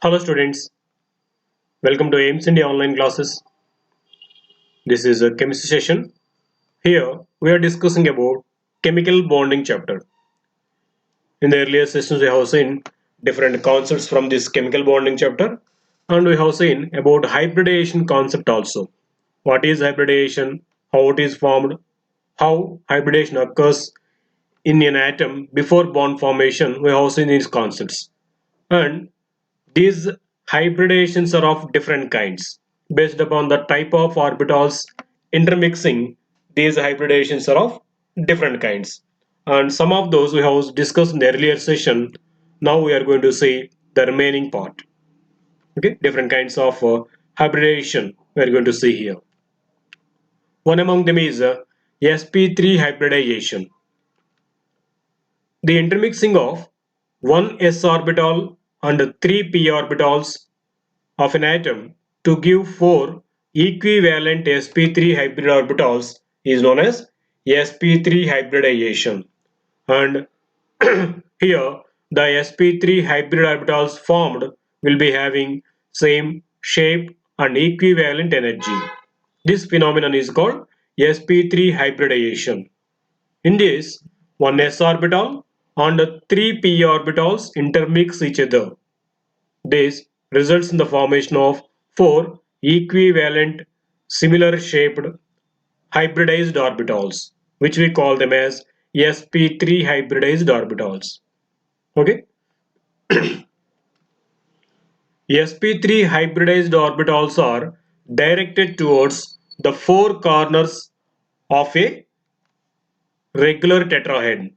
Hello students, welcome to AIMS India online classes. This is a chemistry session. Here we are discussing about chemical bonding chapter. In the earlier sessions we have seen different concepts from this chemical bonding chapter and we have seen about hybridization concept also. What is hybridization, how it is formed, how hybridization occurs in an atom before bond formation. We have seen these concepts. And these hybridations are of different kinds. Based upon the type of orbitals intermixing, these hybridations are of different kinds. And some of those we have discussed in the earlier session. Now we are going to see the remaining part. Okay, different kinds of hybridization we are going to see here. One among them is sp3 hybridization. The intermixing of one s orbital and three p orbitals of an atom to give four equivalent sp3 hybrid orbitals is known as sp3 hybridization. And here the sp3 hybrid orbitals formed will be having same shape and equivalent energy. This phenomenon is called sp3 hybridization. In this, one s orbital and three p orbitals intermix each other. This results in the formation of four equivalent similar shaped hybridized orbitals, which we call them as sp3 hybridized orbitals. Okay, sp3 hybridized orbitals are directed towards the four corners of a regular tetrahedron.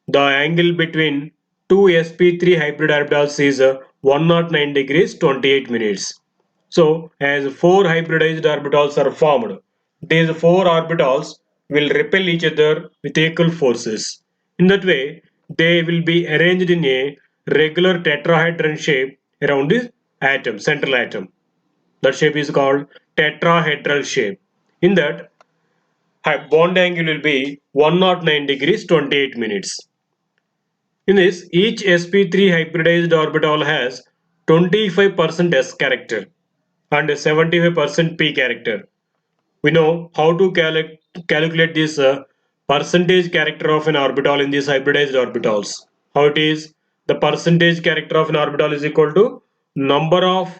The angle between two sp3 hybrid orbitals is 109 degrees 28 minutes. So as four hybridized orbitals are formed, these four orbitals will repel each other with equal forces. In that way, they will be arranged in a regular tetrahedron shape around the atom, central atom. That shape is called tetrahedral shape. In that, bond angle will be 109 degrees 28 minutes. In this, each sp3 hybridized orbital has 25% s character and 75% p character. We know how to calculate this percentage character of an orbital in these hybridized orbitals. How it is? The percentage character of an orbital is equal to number of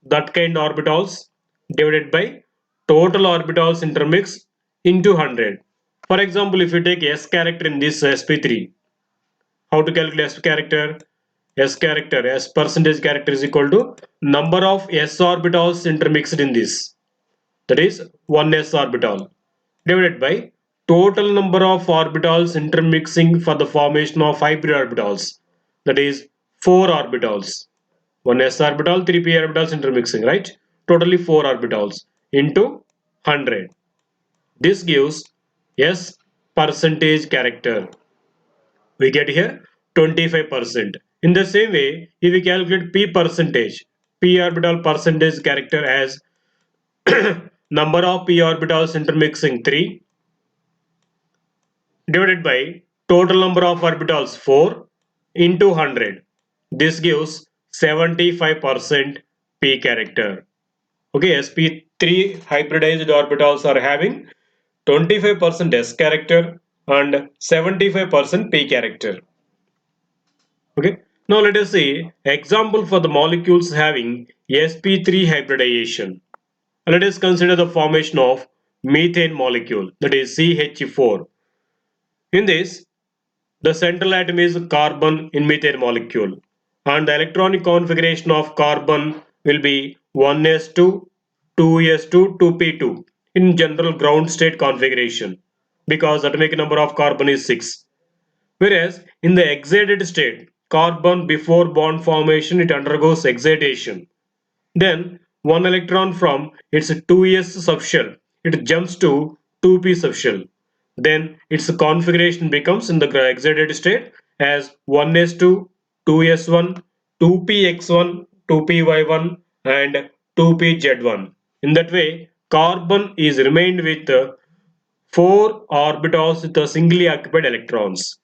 that kind orbitals divided by total orbitals intermixed into 100. For example, if you take s character in this sp3, how to calculate s character? S character, S percentage character is equal to number of s orbitals intermixed in this. That is 1s orbital divided by total number of orbitals intermixing for the formation of hybrid orbitals. That is 4 orbitals. 1s orbital, 3p orbitals intermixing, right? Totally 4 orbitals into 100. This gives S percentage character. We get here 25%. In the same way, if we calculate p percentage, p orbital percentage character as number of p orbitals intermixing 3 divided by total number of orbitals 4 into 100. This gives 75% p character. Okay, sp3 hybridized orbitals are having 25% s character and 75% p character. Okay. Now let us see example for the molecules having sp3 hybridization. Let us consider the formation of methane molecule, that is CH4. In this, the central atom is carbon in methane molecule and the electronic configuration of carbon will be 1s2, 2s2, 2p2 in general ground state configuration because atomic number of carbon is 6. Whereas in the excited state, carbon before bond formation it undergoes excitation. Then one electron from its 2s subshell it jumps to 2p subshell. Then its configuration becomes in the excited state as 1s2, 2s1, 2px1, 2py1 and 2pz1. In that way, carbon is remained with 4 orbitals with a singly occupied electrons.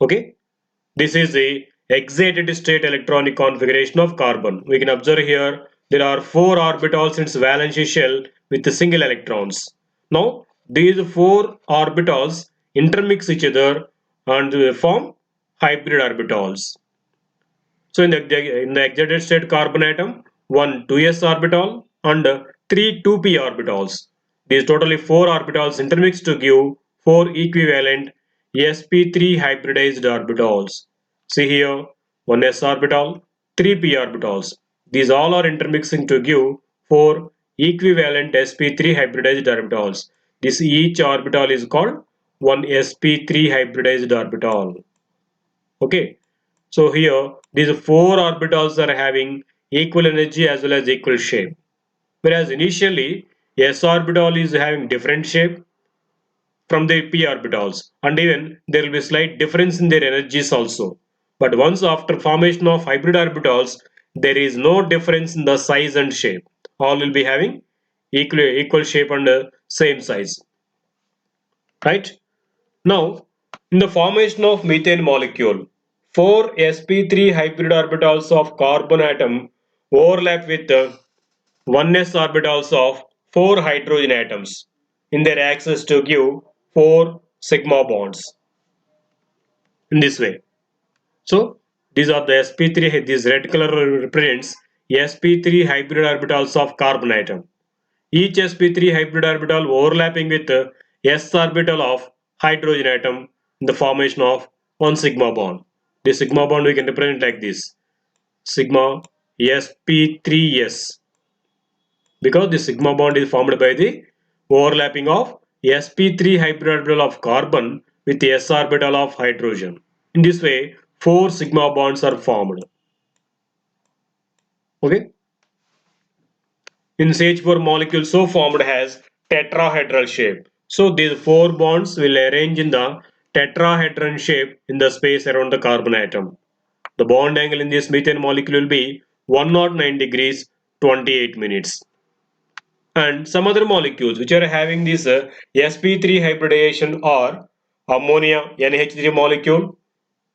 Okay, this is the excited state electronic configuration of carbon. We can observe here there are 4 orbitals in its valence shell with single electrons. Now these 4 orbitals intermix each other and form hybrid orbitals. So in the excited state carbon atom, one 2s orbital and three 2p orbitals. These totally 4 orbitals intermix to give 4 equivalent sp3 hybridized orbitals. See here, one s orbital, 3p orbitals. These all are intermixing to give 4 equivalent sp3 hybridized orbitals. This each orbital is called one sp3 hybridized orbital. Okay. So here these 4 orbitals are having equal energy as well as equal shape. Whereas initially s orbital is having different shape from the p orbitals, and even there will be slight difference in their energies also. But once after formation of hybrid orbitals, there is no difference in the size and shape. All will be having equal shape and same size. Right? Now, in the formation of methane molecule, 4 sp3 hybrid orbitals of carbon atom overlap with 1s orbitals of 4 hydrogen atoms in their axis to give 4 sigma bonds in this way. So, these are the sp3, this red color represents sp3 hybrid orbitals of carbon atom. Each sp3 hybrid orbital overlapping with s orbital of hydrogen atom in the formation of one sigma bond. This sigma bond we can represent like this, sigma sp3s, because the sigma bond is formed by the overlapping of sp3 hybrid orbital of carbon with s orbital of hydrogen. In this way, 4 sigma bonds are formed. Okay. In CH4 molecule so formed has tetrahedral shape. So these 4 bonds will arrange in the tetrahedron shape in the space around the carbon atom. The bond angle in this methane molecule will be 109 degrees 28 minutes. And some other molecules which are having this sp3 hybridization are ammonia NH3 molecule,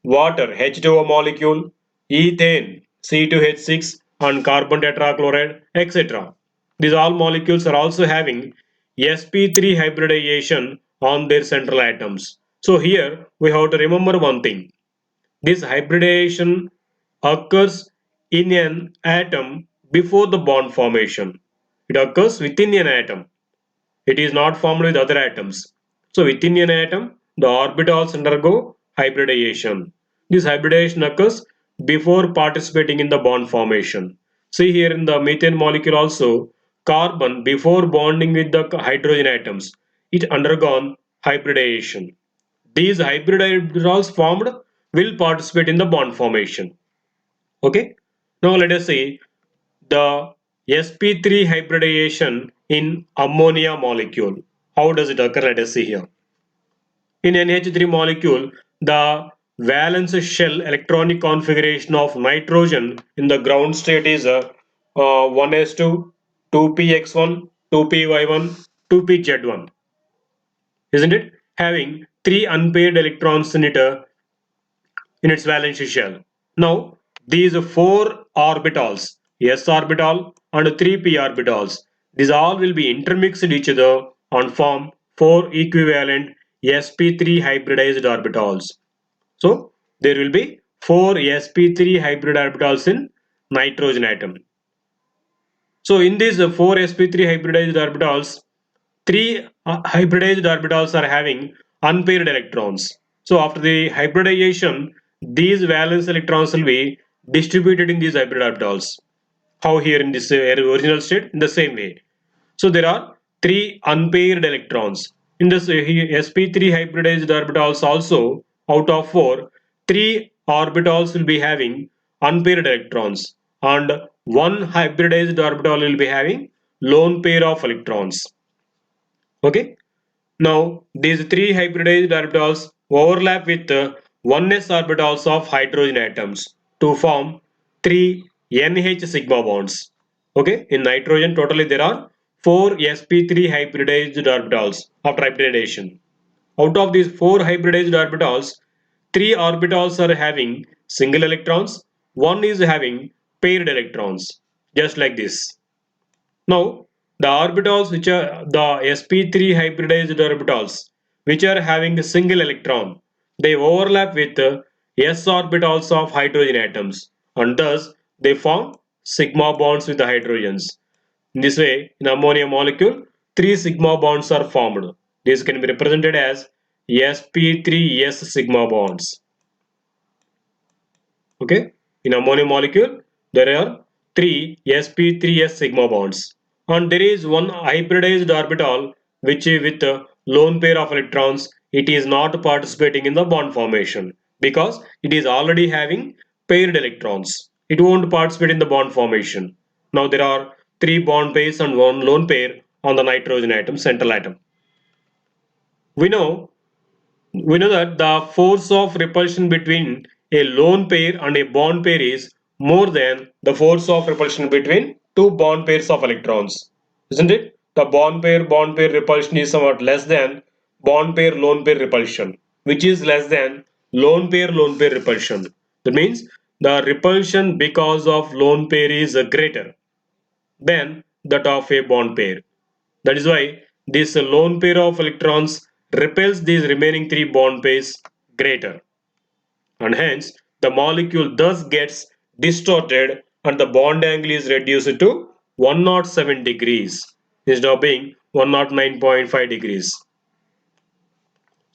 water H2O molecule, ethane C2H6 and carbon tetrachloride, etc. These all molecules are also having sp3 hybridization on their central atoms. So here we have to remember one thing. This hybridization occurs in an atom before the bond formation. It occurs within an atom. It is not formed with other atoms. So within an atom, the orbitals undergo hybridization. This hybridization occurs before participating in the bond formation. See here in the methane molecule also, carbon before bonding with the hydrogen atoms, it undergone hybridization. These hybrid orbitals formed will participate in the bond formation. Okay. Now let us see the sp3 hybridization in ammonia molecule. How does it occur? Let us see here. In NH3 molecule, the valence shell electronic configuration of nitrogen in the ground state is 1s2, 2px1, 2py1, 2pz1. Isn't it? Having 3 unpaired electrons in its valence shell. Now, these 4 orbitals, s orbital and 3p orbitals, these all will be intermixed each other and form 4 equivalent sp3 hybridized orbitals. So, there will be 4 sp3 hybrid orbitals in nitrogen atom. So, in these 4 sp3 hybridized orbitals, 3 hybridized orbitals are having unpaired electrons. So after the hybridization, these valence electrons will be distributed in these hybrid orbitals. How here in this original state? In the same way. So there are 3 unpaired electrons. In this sp3 hybridized orbitals also, out of 4, 3 orbitals will be having unpaired electrons and 1 hybridized orbital will be having lone pair of electrons. Okay. Now, these 3 hybridized orbitals overlap with 1s orbitals of hydrogen atoms to form 3 NH sigma bonds. Okay, in nitrogen totally there are 4 sp3 hybridized orbitals after hybridization. Out of these 4 hybridized orbitals, 3 orbitals are having single electrons, one is having paired electrons, just like this. Now, the orbitals which are the sp3 hybridized orbitals which are having a single electron, they overlap with s orbitals of hydrogen atoms, and thus they form sigma bonds with the hydrogens. In this way, in ammonia molecule, three sigma bonds are formed. This can be represented as sp3s sigma bonds. Okay, in ammonia molecule, there are three sp3s sigma bonds, and there is one hybridized orbital which is with a lone pair of electrons. It is not participating in the bond formation because it is already having paired electrons. It won't participate in the bond formation. Now there are three bond pairs and one lone pair on the nitrogen atom, central atom. We know we know that the force of repulsion between a lone pair and a bond pair is more than the force of repulsion between two bond pairs of electrons, isn't it? The bond pair repulsion is somewhat less than bond pair lone pair repulsion, which is less than lone pair repulsion. That means the repulsion because of lone pair is greater than that of a bond pair. That is why this lone pair of electrons repels these remaining three bond pairs greater, and hence the molecule thus gets distorted and the bond angle is reduced to 107 degrees instead of being 109.5 degrees.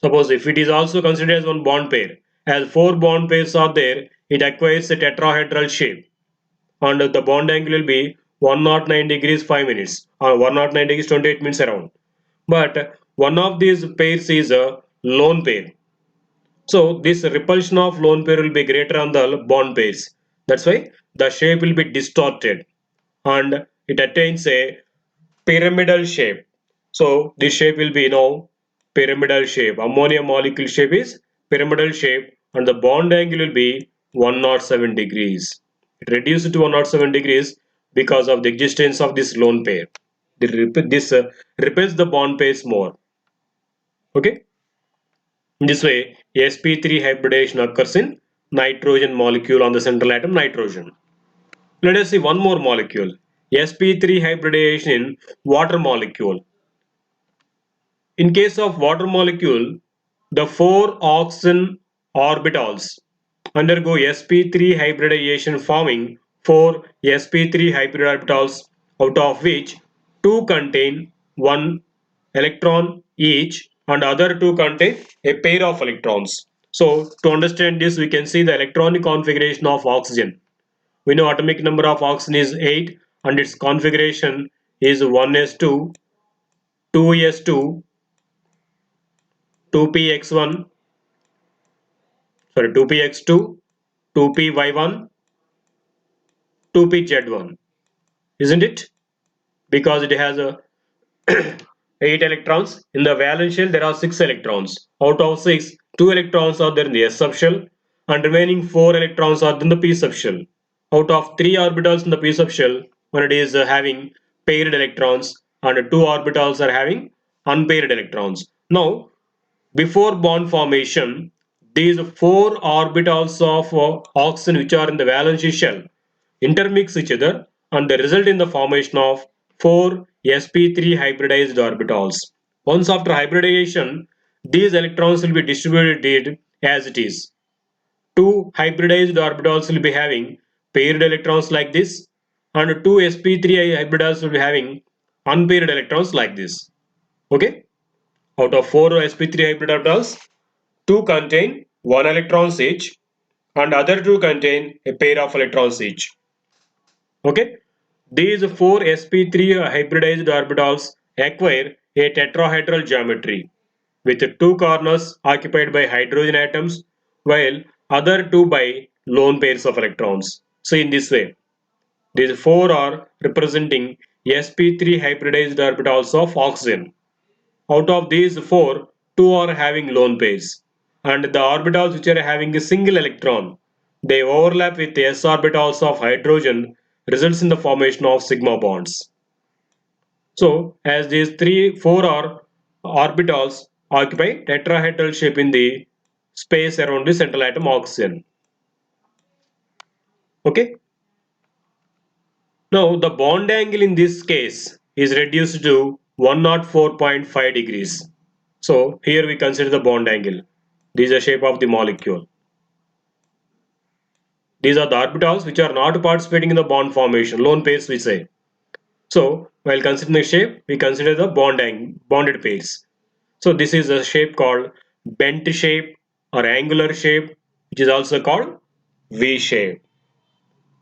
Suppose if it is also considered as one bond pair, as four bond pairs are there, it acquires a tetrahedral shape and the bond angle will be 109 degrees 5 minutes or 109 degrees 28 minutes around. But one of these pairs is a lone pair. So this repulsion of lone pair will be greater on the bond pairs. That's why the shape will be distorted and it attains a pyramidal shape. So this shape will be now pyramidal shape. Ammonia molecule shape is pyramidal shape and the bond angle will be 107 degrees. It reduces to 107 degrees because of the existence of this lone pair. This repels the bond pairs more. Okay. In this way, sp3 hybridization occurs in nitrogen molecule on the central atom nitrogen. Let us see one more molecule. sp3 hybridization in water molecule. In case of water molecule, the four oxygen orbitals undergo sp3 hybridization forming four sp3 hybrid orbitals, out of which two contain one electron each and other two contain a pair of electrons. So to understand this, we can see the electronic configuration of oxygen. We know atomic number of oxygen is 8 and its configuration is 1s2, 2s2, 2px1, sorry 2px2, 2py1, 2pz1, isn't it? Because it has a 8 electrons. In the valence shell there are 6 electrons. Out of 6, 2 electrons are there in the s subshell and remaining 4 electrons are in the p subshell. Out of 3 orbitals in the p subshell, one it is having paired electrons and 2 orbitals are having unpaired electrons. Now before bond formation, these 4 orbitals of oxygen which are in the valence shell intermix each other and they result in the formation of 4 sp3 hybridized orbitals. Once after hybridization, these electrons will be distributed as it is. Two hybridized orbitals will be having paired electrons like this and two sp3 hybridized will be having unpaired electrons like this. Okay? Out of 4 sp3 hybrid orbitals, 2 contain 1 electrons each and other 2 contain a pair of electrons each. Okay, these 4 sp3 hybridized orbitals acquire a tetrahedral geometry with 2 corners occupied by hydrogen atoms while other 2 by lone pairs of electrons. So in this way, these 4 are representing sp3 hybridized orbitals of oxygen. Out of these 4, 2 are having lone pairs and the orbitals which are having a single electron, they overlap with the s orbitals of hydrogen, results in the formation of sigma bonds. So as these 4 are orbitals occupy tetrahedral shape in the space around the central atom oxygen. Okay. Now the bond angle in this case is reduced to 104.5 degrees. So here we consider the bond angle. This is the shape of the molecule. These are the orbitals which are not participating in the bond formation, lone pairs we say. So while considering the shape, we consider the bonded pairs. So this is a shape called bent shape or angular shape, which is also called V shape.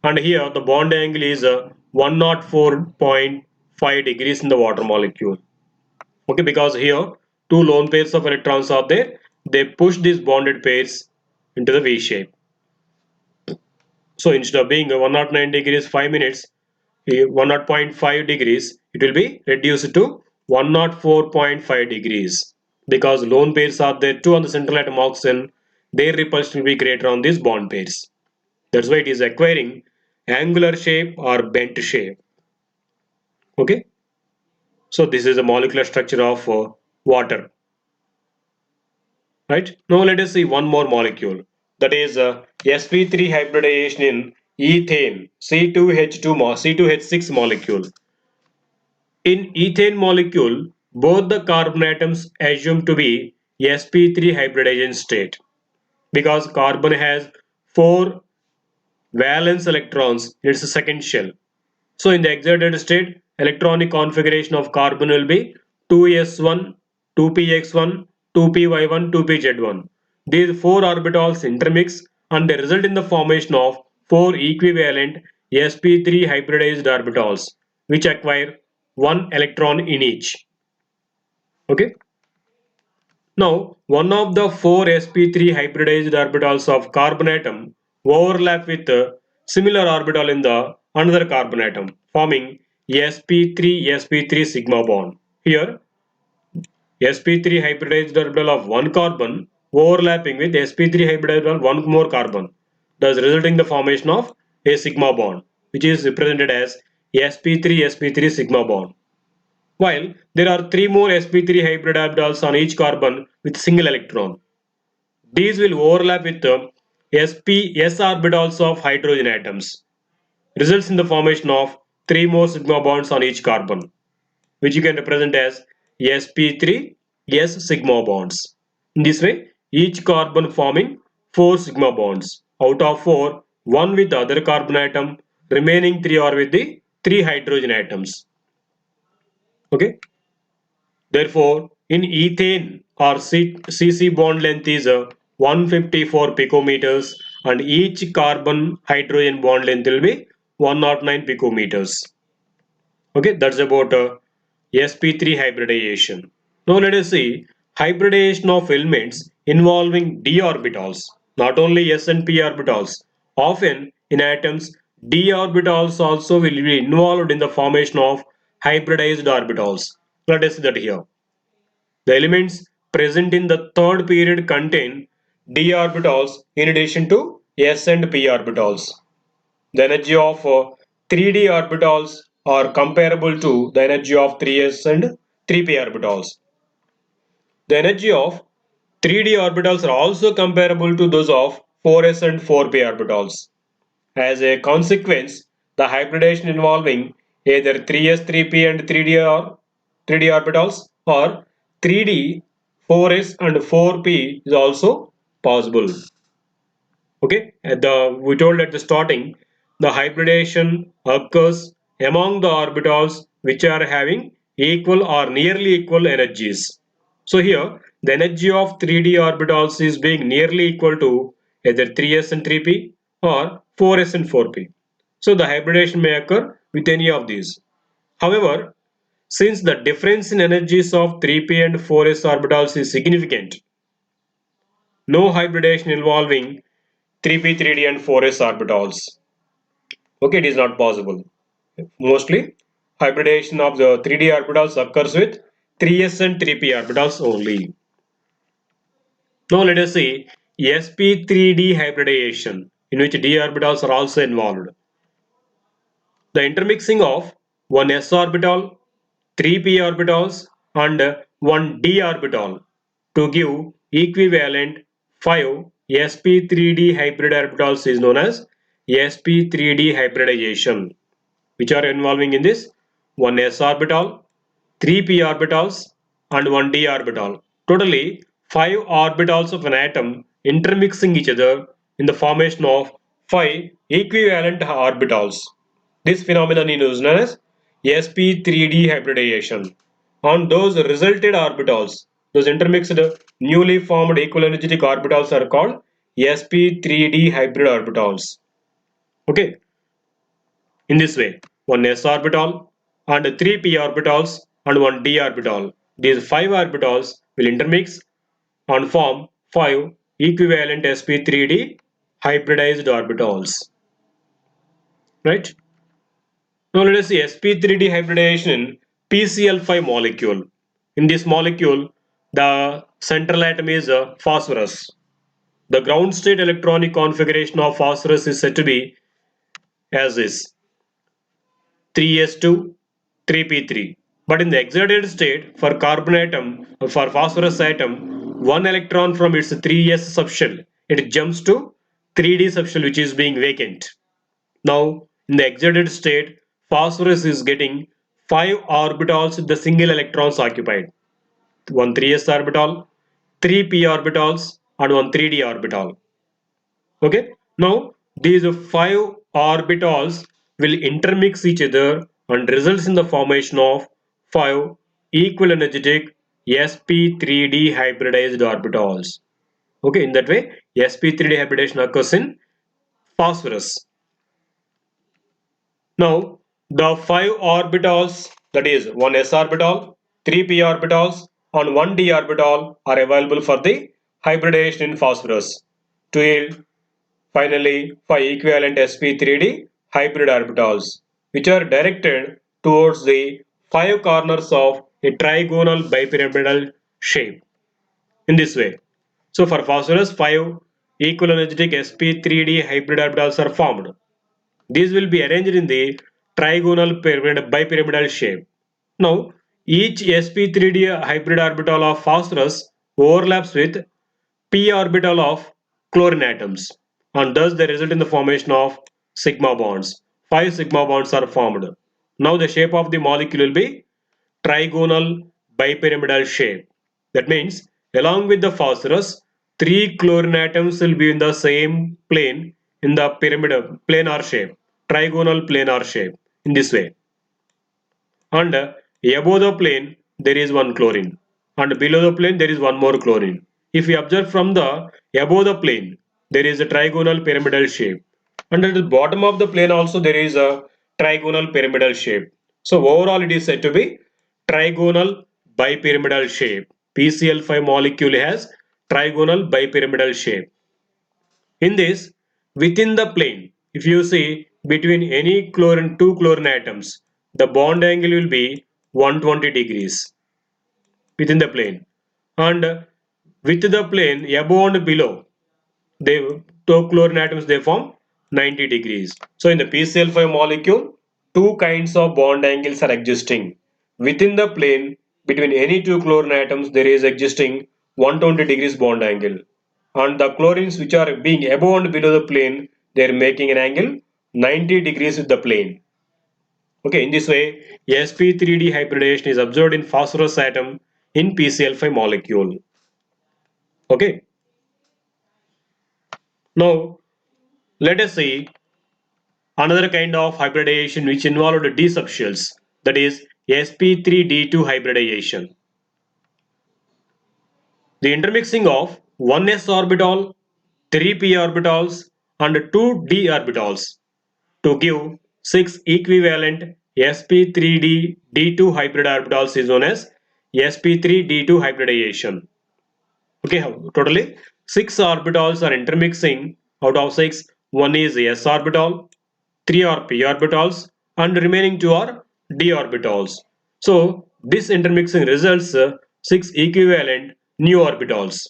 And here the bond angle is 104.5 degrees in the water molecule. Okay, because here two lone pairs of electrons are there, they push these bonded pairs into the V shape. So instead of being 109 degrees 5 minutes, 100.5 degrees, it will be reduced to 104.5 degrees. Because lone pairs are there too on the central atom oxygen, their repulsion will be greater on these bond pairs. That's why it is acquiring angular shape or bent shape. Okay. So this is the molecular structure of water. Right. Now let us see one more molecule. That is sp3 hybridization in ethane C2H6 molecule. In ethane molecule, both the carbon atoms assume to be sp3 hybridization state because carbon has 4 valence electrons in its second shell. So in the excited state, electronic configuration of carbon will be 2s1, 2px1, 2py1, 2pz1. These 4 orbitals intermix and they result in the formation of 4 equivalent sp3 hybridized orbitals which acquire 1 electron in each. Okay. Now, one of the 4 sp3 hybridized orbitals of carbon atom overlap with a similar orbital in the another carbon atom, forming sp3 sigma bond. Here, sp3 hybridized orbital of one carbon overlapping with sp3 hybridized orbital of one more carbon, thus resulting in the formation of a sigma bond, which is represented as sp3 sigma bond. While there are 3 more sp3 hybrid orbitals on each carbon with single electron. These will overlap with the s orbitals of hydrogen atoms, results in the formation of 3 more sigma bonds on each carbon, which you can represent as sp3 s sigma bonds. In this way, each carbon forming 4 sigma bonds. Out of 4, 1 with the other carbon atom, remaining 3 are with the 3 hydrogen atoms. Okay. Therefore, in ethane our CC bond length is 154 picometers and each carbon hydrogen bond length will be 109 picometers. Okay, that's about sp3 hybridization. Now let us see hybridization of elements involving d orbitals, not only s and p orbitals. Often in atoms, d orbitals also will be involved in the formation of hybridized orbitals. Let us see that here. The elements present in the third period contain d orbitals in addition to s and p orbitals. The energy of 3d orbitals are comparable to the energy of 3s and 3p orbitals. The energy of 3d orbitals are also comparable to those of 4s and 4p orbitals. As a consequence, the hybridization involving either 3s, 3p and 3d orbitals or 3d, 4s and 4p is also possible. Okay, we told at the starting the hybridization occurs among the orbitals which are having equal or nearly equal energies. So here the energy of 3d orbitals is being nearly equal to either 3s and 3p or 4s and 4p. So the hybridization may occur with any of these. However, since the difference in energies of 3p and 4s orbitals is significant, no hybridization involving 3p, 3d and 4s orbitals. Okay, it is not possible. Mostly, hybridization of the 3d orbitals occurs with 3s and 3p orbitals only. Now let us see sp3d hybridization in which d orbitals are also involved. The intermixing of one s orbital, 3p orbitals and one d orbital to give equivalent 5 sp3d hybrid orbitals is known as sp3d hybridization, which are involving in this one s orbital, three p orbitals, and one d orbital. Totally 5 orbitals of an atom intermixing each other in the formation of 5 equivalent orbitals. This phenomenon is known as sp3d hybridization. On those resulted orbitals, those intermixed newly formed equienergetic orbitals are called sp3d hybrid orbitals. Okay, in this way, one s orbital and three p orbitals and one d orbital. These 5 orbitals will intermix and form 5 equivalent sp3d hybridized orbitals. Right? Now let us see sp3d hybridization in PCl5 molecule. In this molecule, the central atom is phosphorus. The ground state electronic configuration of phosphorus is said to be as is 3s2, 3p3. But in the excited state, for carbon atom, for phosphorus atom, one electron from its 3s subshell, it jumps to 3d subshell which is being vacant. Now, in the excited state, phosphorus is getting 5 orbitals with the single electrons occupied. One 3s orbital, 3 p orbitals, and one 3d orbital. Okay, now these 5 orbitals will intermix each other and results in the formation of 5 equal energetic sp3d hybridized orbitals. Okay, in that way, sp3d hybridization occurs in phosphorus. Now, the 5 orbitals, that is one s orbital, 3 p orbitals, and one d orbital are available for the hybridization in phosphorus to yield finally 5 equivalent sp3d hybrid orbitals, which are directed towards the 5 corners of a trigonal bipyramidal shape. In this way, so for phosphorus, 5 equal energetic sp3d hybrid orbitals are formed. These will be arranged in the trigonal bipyramidal shape. Now, each sp3d hybrid orbital of phosphorus overlaps with p orbital of chlorine atoms, and thus they result in the formation of sigma bonds. 5 sigma bonds are formed. Now the shape of the molecule will be trigonal bipyramidal shape. That means along with the phosphorus, 3 chlorine atoms will be in the same plane in the pyramidal planar shape, trigonal planar shape in this way. And above the plane there is one chlorine, and below the plane there is one more chlorine. If we observe from the above the plane, there is a trigonal pyramidal shape, and at the bottom of the plane also there is a trigonal pyramidal shape. So overall it is said to be trigonal bipyramidal shape. PCl5 molecule has trigonal bipyramidal shape. In this, within the plane, if you see between any chlorine, two chlorine atoms, the bond angle will be 120 degrees within the plane. And with the plane above and below, they two chlorine atoms they form 90 degrees. So in the PCl5 molecule, two kinds of bond angles are existing. Within the plane, between any two chlorine atoms, there is existing 120 degrees bond angle. And the chlorines which are being above and below the plane, they are making an angle 90 degrees with the plane. Okay, in this way, sp3d hybridization is observed in phosphorus atom in PCl5 molecule. Okay, now let us see another kind of hybridization which involved d subshells, that is sp3d2 hybridization. The intermixing of 1s orbital, 3p orbitals, and 2d orbitals to give 6 equivalent sp3d d2 hybrid orbitals is known as sp3d2 hybridization. Okay, totally 6 orbitals are intermixing. Out of 6, one is s orbital, 3 are p orbitals, and remaining 2 are d orbitals. So this intermixing results 6 equivalent new orbitals.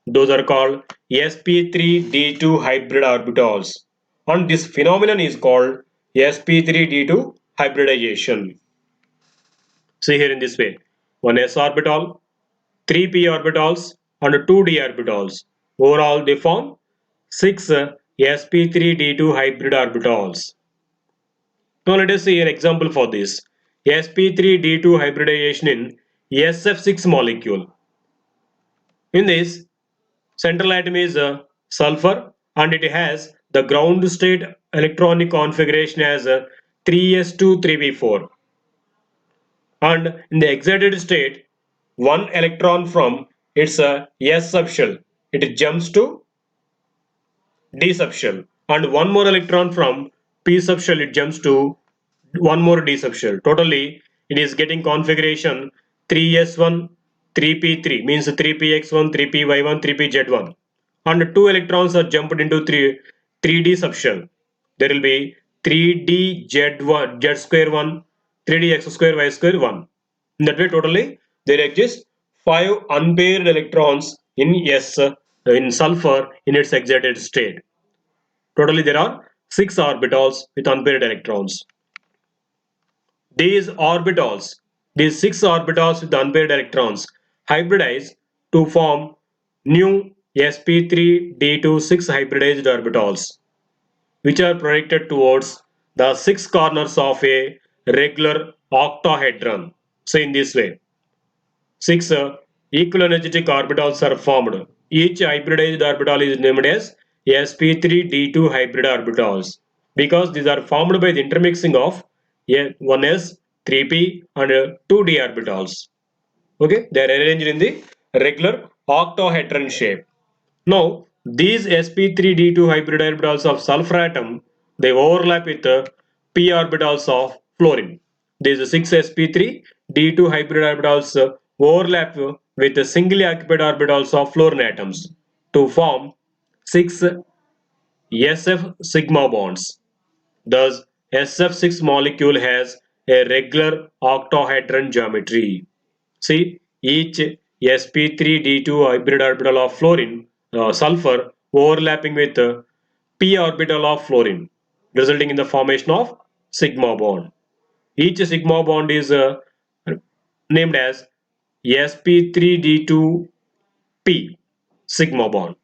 Those are called sp3d2 hybrid orbitals, and this phenomenon is called sp3d2 hybridization. See here in this way, one s orbital, 3 p orbitals, and 2 d orbitals. Overall they form 6 sp3d2 hybrid orbitals. Now let us see an example for this. sp3d2 hybridization in SF6 molecule. In this, central atom is sulfur and it has the ground state electronic configuration as 3s2 3p4, and in the excited state one electron from its s subshell it jumps to d subshell, and one more electron from p subshell it jumps to one more d subshell. Totally it is getting configuration 3s1 3p3, means 3px1 3py1 3pz1, and two electrons are jumped into 3d subshell. There will be 3d z1 z square 1 3d x square y square 1. In that way totally there exist five unpaired electrons in s in sulfur in its excited state. Totally there are 6 orbitals with unpaired electrons. These orbitals, these 6 orbitals with unpaired electrons hybridize to form new sp3d2 6 hybridized orbitals, which are projected towards the 6 corners of a regular octahedron. So in this way, 6 equal energetic orbitals are formed. Each hybridized orbital is named as sp3d2 hybrid orbitals because these are formed by the intermixing of 1s, 3p and 2d orbitals. Okay, they are arranged in the regular octahedron shape. Now, these sp3d2 hybrid orbitals of sulfur atom, they overlap with the p orbitals of fluorine. These 6 sp3d2 hybrid orbitals overlap with the singly occupied orbitals of fluorine atoms to form 6 SF sigma bonds. Thus, SF6 molecule has a regular octahedron geometry. See, each sp3d2 hybrid orbital of fluorine, sulfur overlapping with p orbital of fluorine, resulting in the formation of sigma bond. Each sigma bond is named as sp3d2p sigma bond.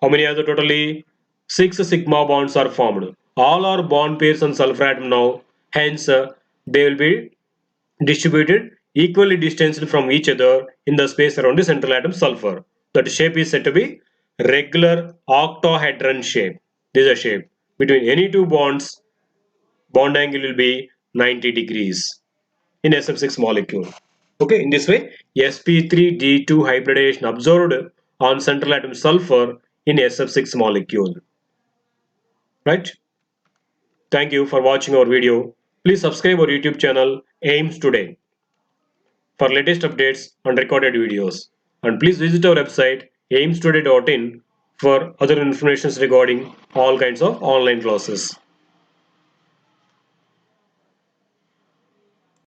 How many are the totally? 6 sigma bonds are formed. All are bond pairs on sulfur atom now. Hence, they will be distributed equally distanced from each other in the space around the central atom sulfur. That shape is said to be regular octahedron shape. This is a shape. Between any two bonds, bond angle will be 90 degrees in SF6 molecule. Okay, in this way, sp3d2 hybridization observed on central atom sulfur in SF6 molecule. Right? Thank you for watching our video. Please subscribe our YouTube channel AIMS Today for latest updates and recorded videos. And please visit our website aimstoday.in for other information regarding all kinds of online classes.